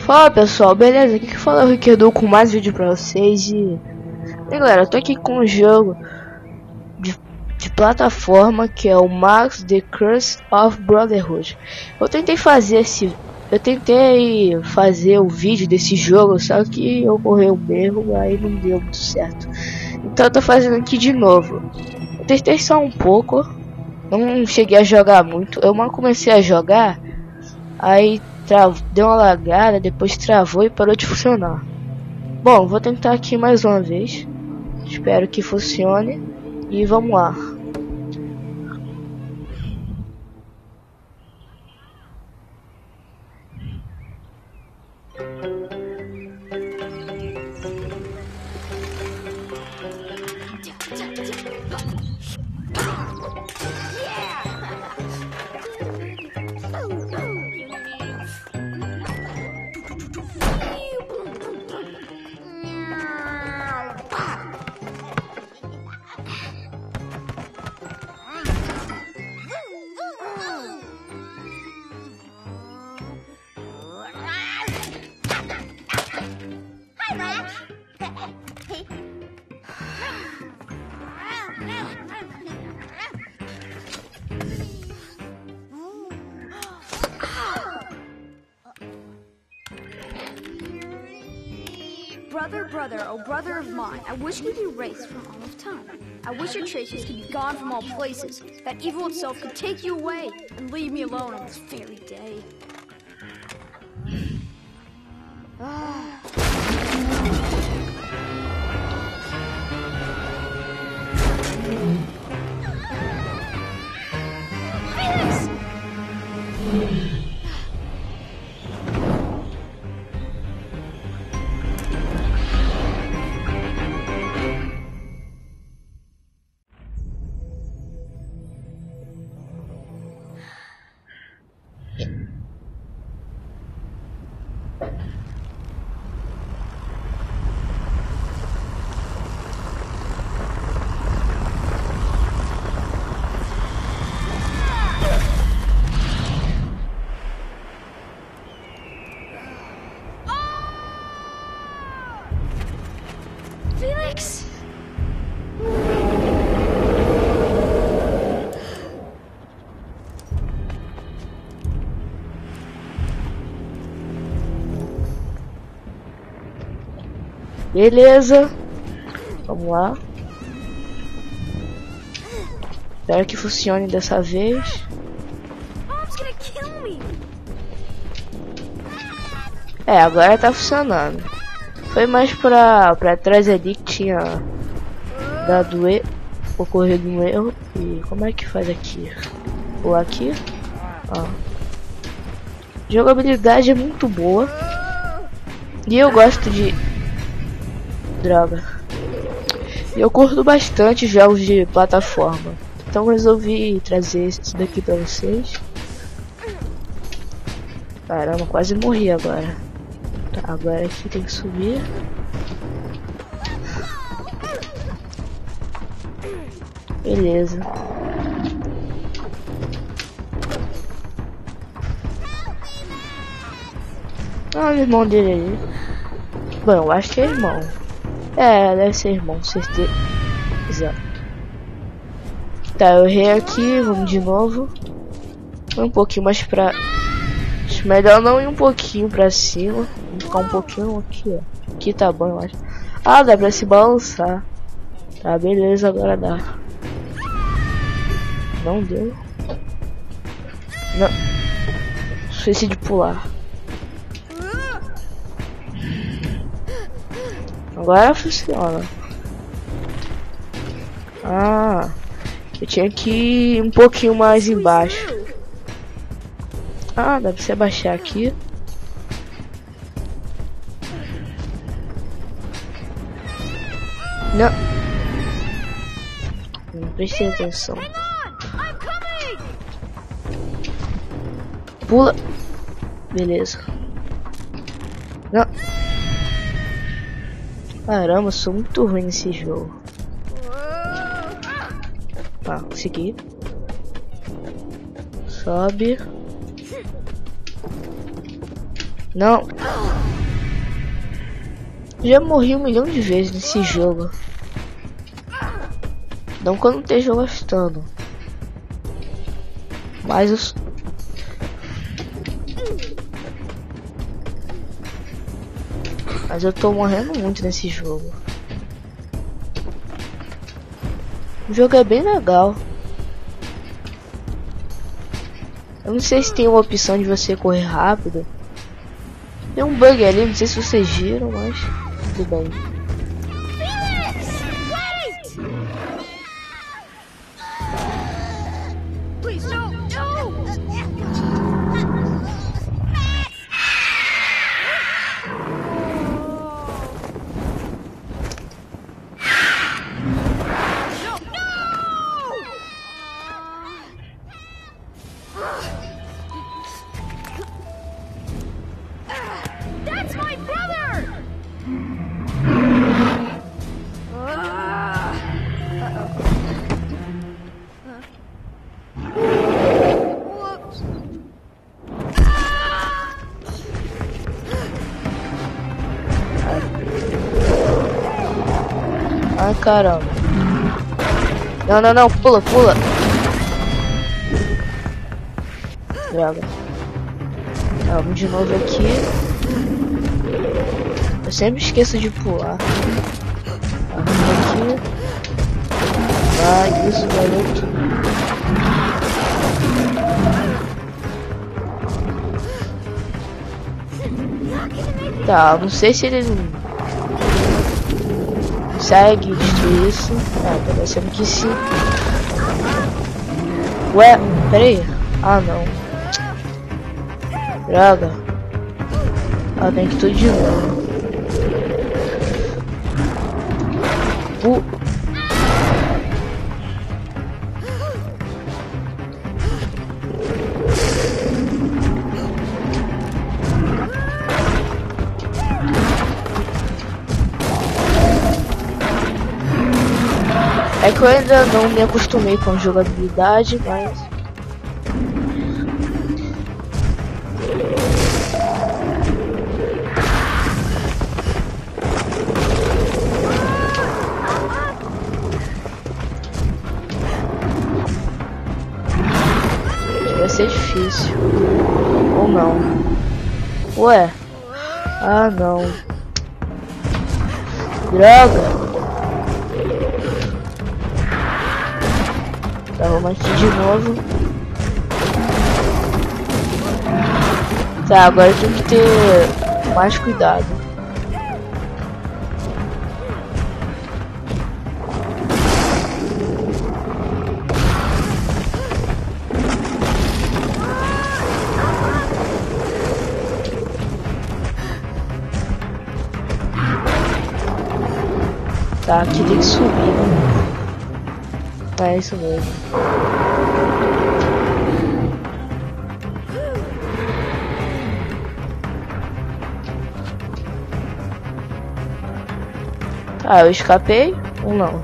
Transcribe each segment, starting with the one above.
Fala pessoal, beleza? Aqui que fala é o Ricardo com mais vídeo pra vocês e galera, eu tô aqui com um jogo de plataforma que é o Max The Curse of Brotherhood. Eu tentei fazer o vídeo desse jogo, só que ocorreu um erro, aí não deu muito certo. Então eu tô fazendo aqui de novo. Eu testei só um pouco, não cheguei a jogar muito. Eu mal comecei a jogar, aí deu uma lagada, depois travou e parou de funcionar. Bom, vou tentar aqui mais uma vez. Espero que funcione. E vamos lá. Brother, oh brother of mine, I wish you could be erased from all of time. I wish your traces could be gone from all places, that evil itself could take you away and leave me alone on this very day. Felix! Felix! Beleza. Vamos lá. Espero que funcione dessa vez. Agora tá funcionando. Foi mais pra trás ali que tinha dado ocorrido um erro. E como é que faz aqui? Ou aqui? Ó. Jogabilidade é muito boa. E eu gosto de... Droga. E eu curto bastante jogos de plataforma. Então resolvi trazer isso daqui pra vocês. Caramba, quase morri agora. Tá, agora aqui tem que subir. Beleza. Ah, o irmão dele ali. Bom, eu acho que é irmão. Deve ser irmão, certeza. Tá, eu errei aqui, vamos de novo. Foi um pouquinho mais pra... Acho melhor não ir um pouquinho pra cima. Vamos ficar um pouquinho aqui, ó. Aqui tá bom, eu acho. Ah, dá pra se balançar. Tá, beleza, agora dá. Não deu. Não. Esqueci de pular. Agora funciona. Ah, eu tinha que ir um pouquinho mais embaixo. Ah, dá pra você abaixar aqui. Não. Não prestei atenção. Pula. Beleza. Não. Caramba, eu sou muito ruim nesse jogo. Tá, consegui. Sobe. Não. Já morri 1 milhão de vezes nesse jogo. Não quando eu esteja gostando. Mas os... Mas eu tô morrendo muito nesse jogo. O jogo é bem legal. Eu não sei se tem uma opção de você correr rápido. Tem um bug ali, não sei se vocês viram, mas tudo bem. That's my brother! Whoops. Ai, caramba. Não, não, não, pula, pula. Droga. Vamos de novo aqui. Eu sempre esqueço de pular. Aqui. Ah, isso, garoto. Tá, não sei se ele consegue destruir isso. Ah, tá parecendo que sim. Ué, peraí. Ah, não. Droga. Ah, tem que tudo de novo. É que eu ainda não me acostumei com a jogabilidade, mas... vai ser difícil. Ou não. Ué. Ah, não. Droga. Tá, vamos aqui de novo. Tá, agora eu tenho que ter mais cuidado. Tá, aqui tem que subir, né? É isso mesmo. Tá, eu escapei ou não?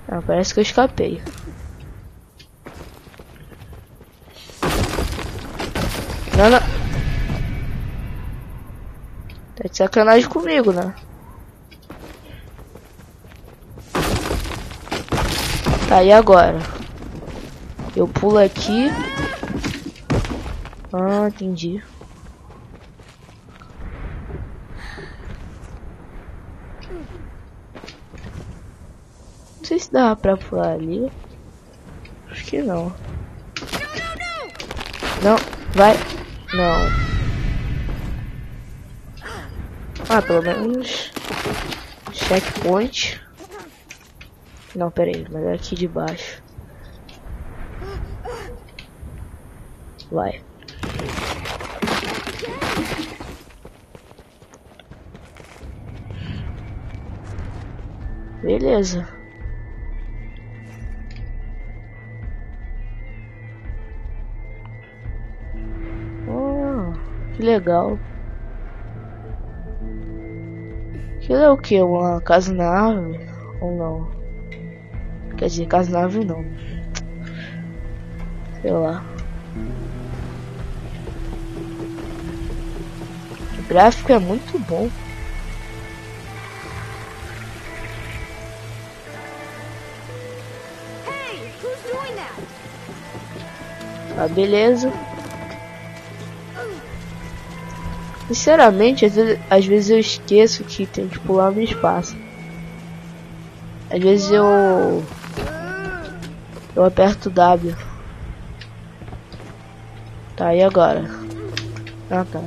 Ah, parece que eu escapei. Não, não. Tá de sacanagem comigo, né? Tá, e agora? Eu pulo aqui. Ah, entendi. Não sei se dá pra pular ali. Acho que não. Não, vai. Não. Ah, pelo menos checkpoint. Não, pera aí, mas é aqui de baixo. Vai. Beleza. Oh, que legal. Aquilo é o que? Uma casa na árvore? Ou não? Quer dizer, casa na árvore não. Sei lá. O gráfico é muito bom. Hey, who's doing that? Tá, beleza. Sinceramente, às vezes eu esqueço que tem que pular no espaço. Às vezes eu aperto W. Tá, e agora? Ah, tá.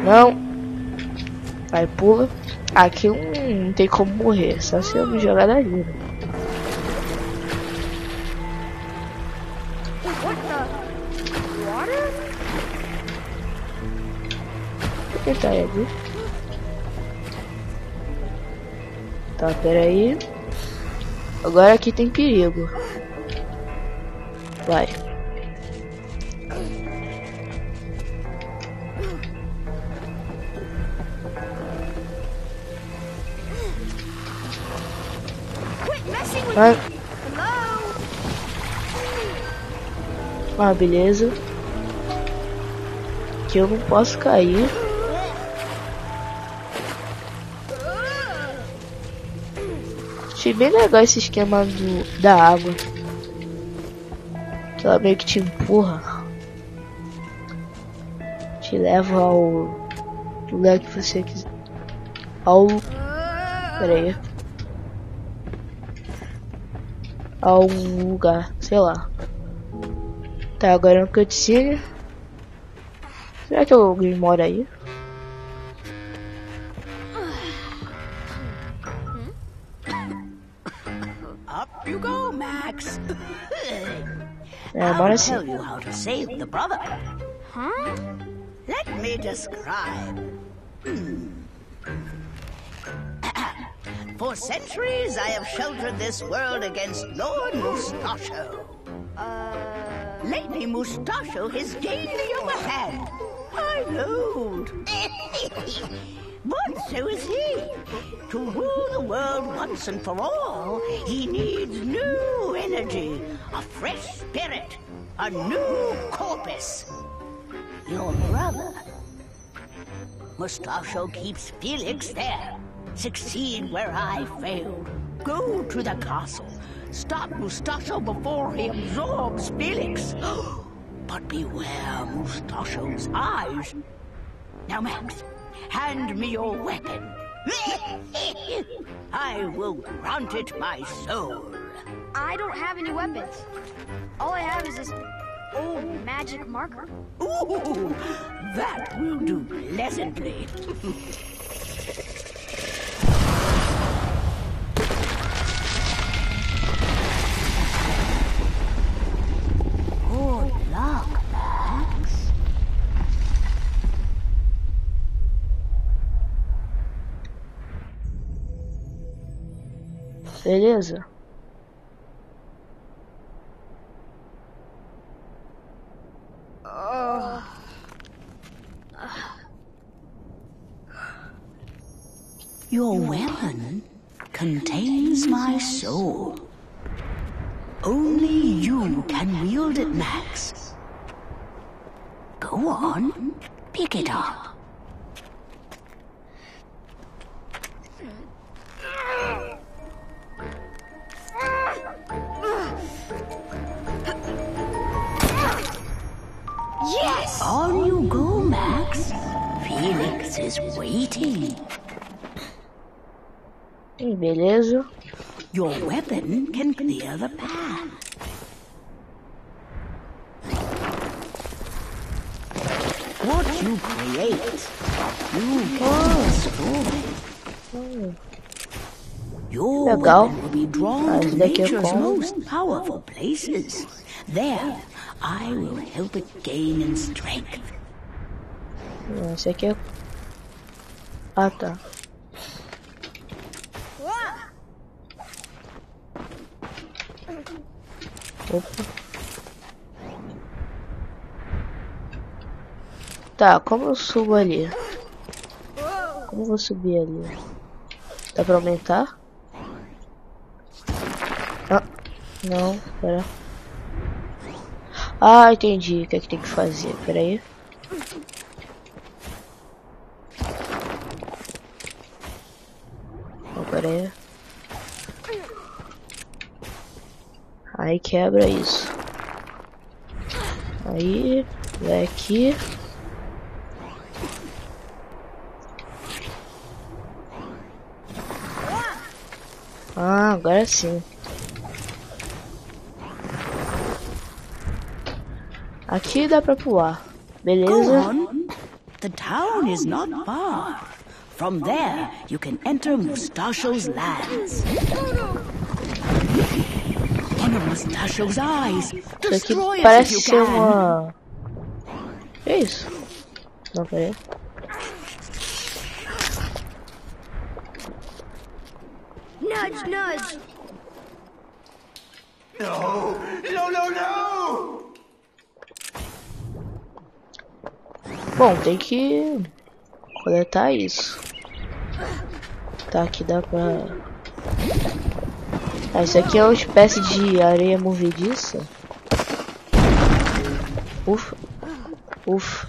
Não. Aí pula. Aqui não tem como morrer, só se eu me jogar da vida. What the? Water? Vou tentar ali. Tá, peraí. Agora aqui tem perigo. Vai. Quit messing with Ah, me! Hello? beleza. Que eu não posso cair. Achei bem legal esse esquema da água. Que ela meio que te empurra. Te leva ao lugar que você quiser. Pera aí. A um lugar, sei lá. Tá, agora é um cutscene. Será que alguém mora aí? Up you go, Max. Mora I'll sim. tell you how to save the brother. Huh? Let me describe. For centuries, I have sheltered this world against Lord Mustachio. Lately, Mustachio has gained the upper hand. I know. But so is he. To rule the world once and for all, he needs new energy, a fresh spirit, a new corpus. Your brother. Mustachio keeps Felix there. Succeed where I failed. Go to the castle. Stop Mustachio before he absorbs Felix. But beware Mustachio's eyes. Now, Max, hand me your weapon. I will grant it my soul. I don't have any weapons. All I have is this old magic marker. Ooh, that will do pleasantly. Good luck, Max. Beleza. Your weapon contains my soul. Only you can wield it, Max. Go on, pick it up. Yes! On you go, Max. Felix is waiting. Beleza. Your weapon can clear the path. What you create, you can destroy. Your Legal. weapon will be drawn Ah, to esse daqui é nature's como? most powerful places. There, I will help it gain in strength. Esse aqui é... Ah, tá. Opa. Tá, como eu subo ali? Como eu vou subir ali? Dá pra aumentar? Ah, não, pera. Ah, entendi o que é que tem que fazer. Pera aí. Pera aí. Aí quebra isso. Aí vai aqui. Ah, agora sim. Aqui dá pra pular. Beleza? Go on. The town is not far. From there, you can enter Mustachio's lands. One of Mustachio's eyes. Isso aqui Destroy it if parece you ser can. uma... Que é isso? Não, pera aí. Nudge, nudge. No! No, no, no! Bom, tem que coletar isso. Tá, aqui dá pra... Ah, isso aqui é uma espécie de areia movediça. Ufa. Ufa.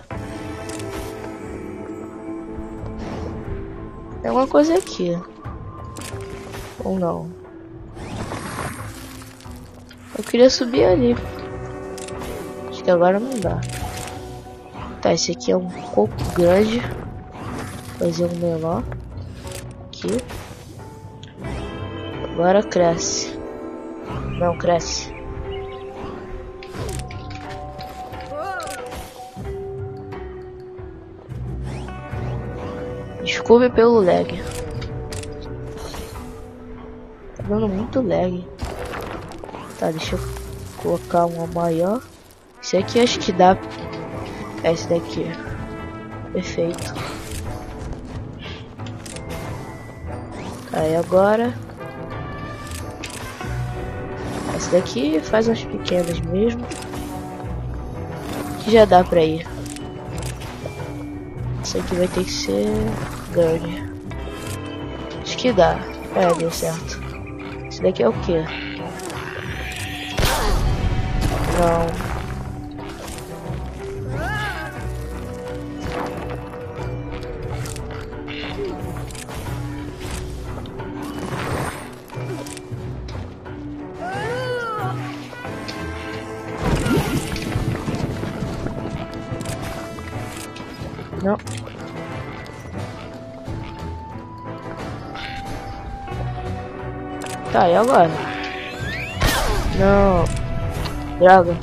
Tem alguma coisa aqui. Ou não? Eu queria subir ali. Acho que agora não dá. Tá, esse aqui é um pouco grande. Vou fazer um menor. Aqui. Agora cresce. Não cresce. Desculpe pelo lag. Tá dando muito lag. Tá, deixa eu colocar uma maior. Esse aqui acho que dá. É esse daqui. Perfeito. Aí agora. Esse daqui faz umas pequenas mesmo. Que já dá pra ir. Esse aqui vai ter que ser grande. Acho que dá. É, deu certo. Esse daqui é o que? Não. Não. Tá, e agora? Não. Droga.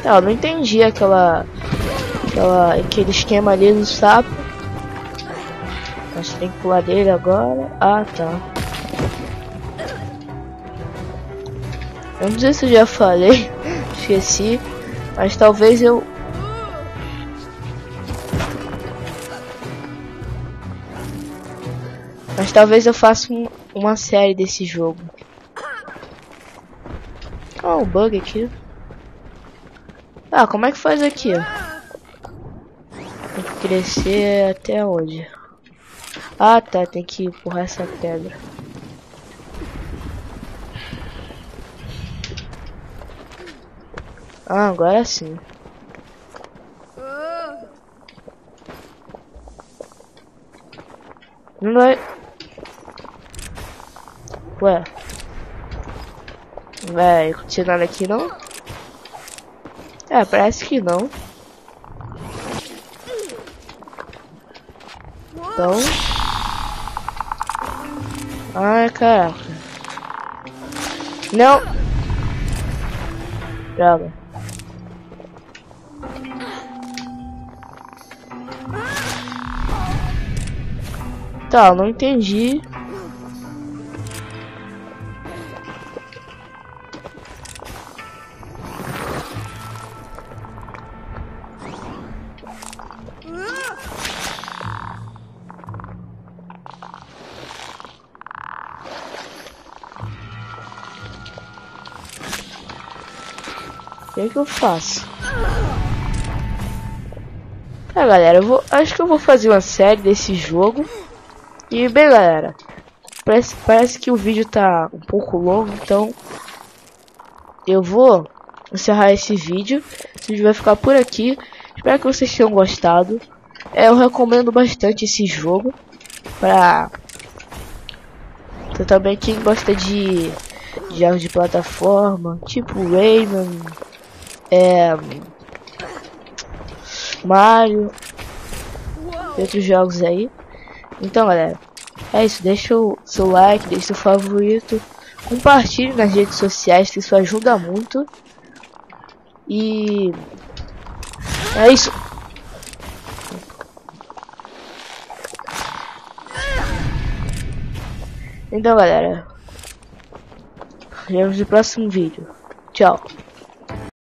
Tá, eu não entendi aquele esquema ali do sapo. Acho que tem que pular dele agora. Ah, tá. Eu não sei se eu já falei. Esqueci. Mas talvez eu... faça uma série desse jogo. Ah, um bug aqui. Ah, como é que faz aqui? Tem que crescer até onde? Ah, tá, tem que empurrar essa pedra. Ah, agora sim. Não vai... Ué. Vai continuar aqui não? É, parece que não. Então... Ai, caraca. Não! Droga. Tá, eu não entendi. O que eu faço? Tá, galera, acho que eu vou fazer uma série desse jogo. E bem, galera, parece que o vídeo tá um pouco longo, então eu vou encerrar esse vídeo. Esse vídeo vai ficar por aqui. Espero que vocês tenham gostado. Eu recomendo bastante esse jogo pra também quem gosta de jogos de plataforma, tipo Rayman, Mario e outros jogos aí. Então, galera, é isso. Deixa o seu like, deixa o seu favorito, compartilhe nas redes sociais, que isso ajuda muito. E é isso. Então, galera, vemos no próximo vídeo. Tchau.